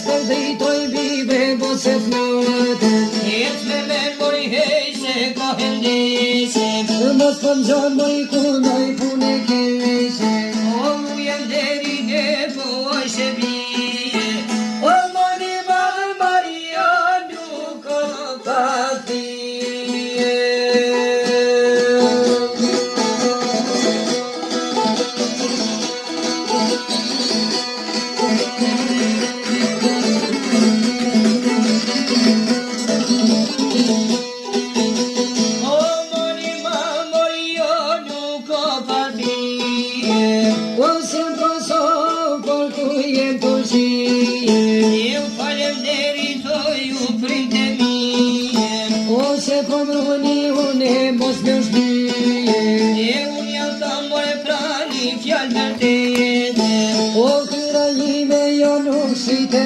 për dhejtoj bibe bose flate. Jetë me merë mori hejse, ka hendese. Mos për gjonë mori kundoj pune kejse. O mu jem deri he, po ajse bije. O moni madhë Maria nuk o patije. O këra ime jo nuk si të